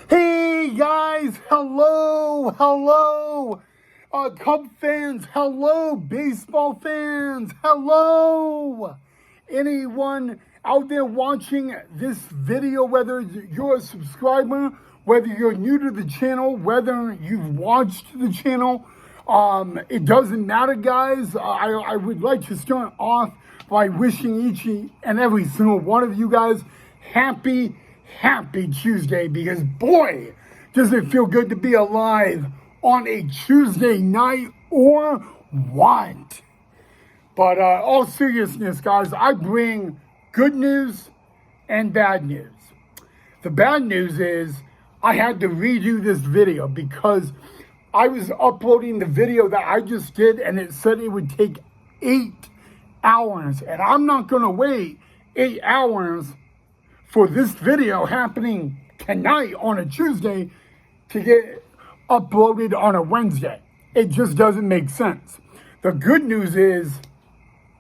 Hey guys, hello, Cub fans, hello, baseball fans, hello. Anyone out there watching this video, whether you're a subscriber, whether you're new to the channel, whether you've watched the channel, it doesn't matter, guys. I would like to start off by wishing each and every single one of you guys happy Tuesday, because boy, does it feel good to be alive on a Tuesday night or what? But all seriousness, guys, I bring good news and bad news. The bad news is I had to redo this video because I was uploading the video that I just did and it said it would take 8 hours. And I'm not going to wait 8 hours for this video happening tonight on a Tuesday to get uploaded on a Wednesday. It just doesn't make sense. The good news is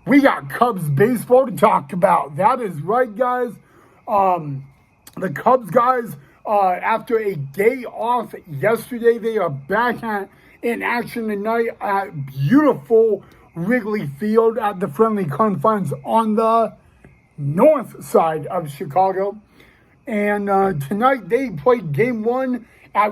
we got Cubs baseball to talk about. That is right, guys. The Cubs guys, after a day off yesterday, they are back in action tonight at beautiful Wrigley Field at the friendly confines on the north side of Chicago. And tonight they played game one at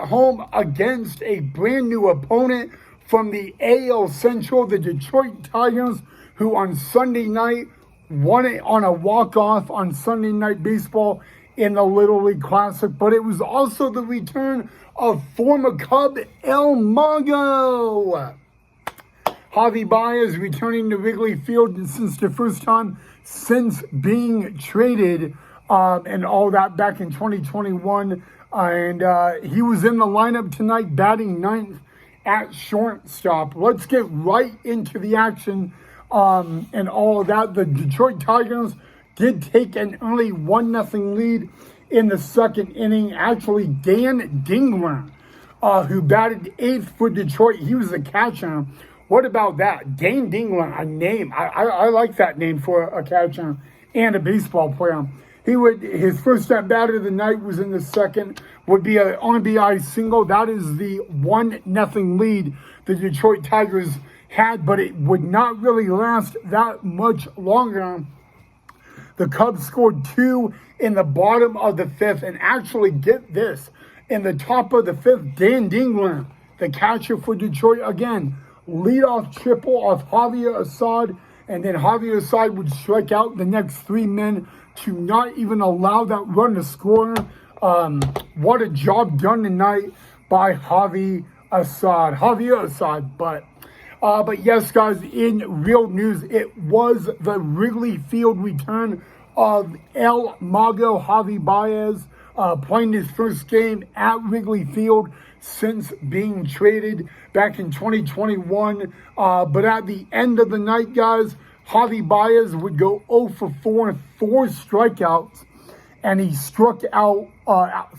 home against a brand new opponent from the AL Central, the Detroit Tigers, who on Sunday night won it on a walk-off on Sunday Night Baseball in the Little League Classic. But it was also the return of former Cub El Mago. Javi Baez returning to Wrigley Field since the first time since being traded and all that back in 2021. And he was in the lineup tonight, batting ninth at shortstop. Let's get right into the action and all of that. The Detroit Tigers did take an early 1-0 lead in the second inning. Actually, Dan Dingler, who batted eighth for Detroit, he was the catcher. What about that? Dan Dingler, a name. I like that name for a catcher and a baseball player. His first at bat of the night was in the second, would be an RBI single. That is the 1-0 lead the Detroit Tigers had, but it would not really last that much longer. The Cubs scored 2 in the bottom of the fifth, and actually, get this, in the top of the fifth, Dan Dingler, the catcher for Detroit, again, leadoff triple of Javier Assad, and then Javier Assad would strike out the next 3 men to not even allow that run to score. What a job done tonight by Javier Assad. But yes, guys, in real news, it was the Wrigley Field return of El Mago Javi Baez, playing his first game at Wrigley Field since being traded back in 2021. But at the end of the night, guys, Javi Baez would go 0 for 4, 4 strikeouts, and he struck out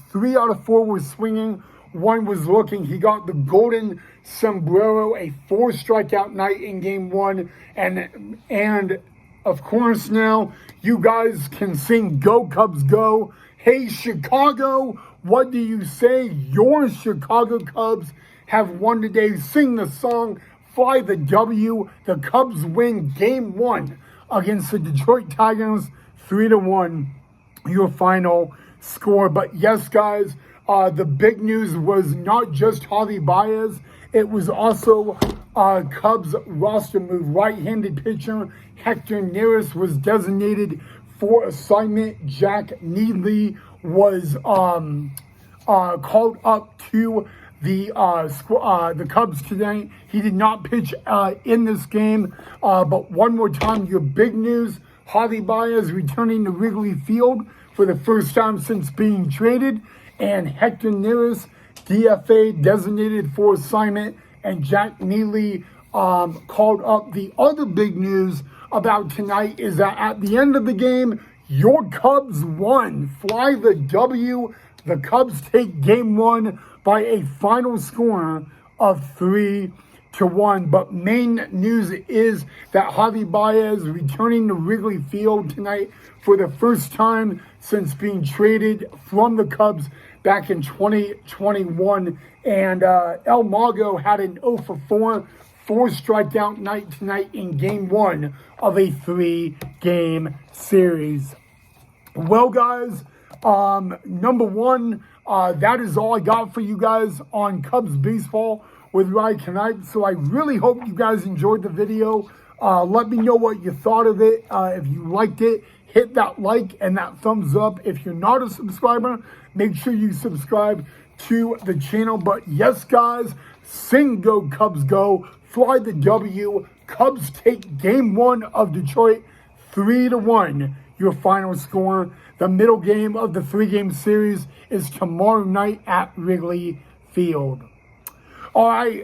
3 out of 4 were swinging, 1 was looking. He got the golden sombrero, a 4 strikeout night in game one, and of course now you guys can sing "Go Cubs Go." Hey Chicago, what do you say? Your Chicago Cubs have won today. Sing the song, fly the W. The Cubs win game one against the Detroit Tigers, 3-1, your final score. But yes, guys, the big news was not just Javi Baez. It was also Cubs roster move. Right-handed pitcher Hector Neris was designated for assignment. Jack Neely was called up to the Cubs tonight. He did not pitch in this game. But one more time, your big news: Javi Baez returning to Wrigley Field for the first time since being traded, and Hector Neris, DFA, designated for assignment, and Jack Neely called up. The other big news about tonight is that at the end of the game, your Cubs won. Fly the W. The Cubs take game one by a final score of 3-1. But main news is that Javi Baez returning to Wrigley Field tonight for the first time since being traded from the Cubs back in 2021. And El Mago had an 0-for-4 strikeout night tonight in Game 1 of a 3-game series. Well, guys, number one, that is all I got for you guys on Cubs baseball with Ryan Knipe. So I really hope you guys enjoyed the video. Let me know what you thought of it. If you liked it, hit that like and that thumbs up. If you're not a subscriber, make sure you subscribe to the channel. But yes, guys, sing go Cubs go, fly the W. Cubs take Game 1 of Detroit 3-1. Your final score. The middle game of the 3-game series is tomorrow night at Wrigley Field. All right,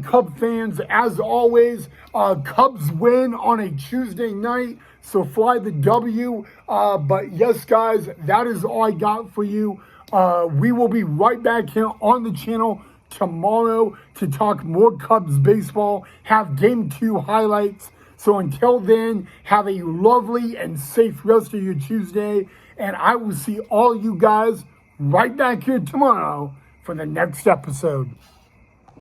Cub fans, as always, Cubs win on a Tuesday night, so fly the W. But yes, guys, that is all I got for you. We will be right back here on the channel tomorrow to talk more Cubs baseball, have Game 2 highlights. So until then, have a lovely and safe rest of your Tuesday, and I will see all you guys right back here tomorrow for the next episode.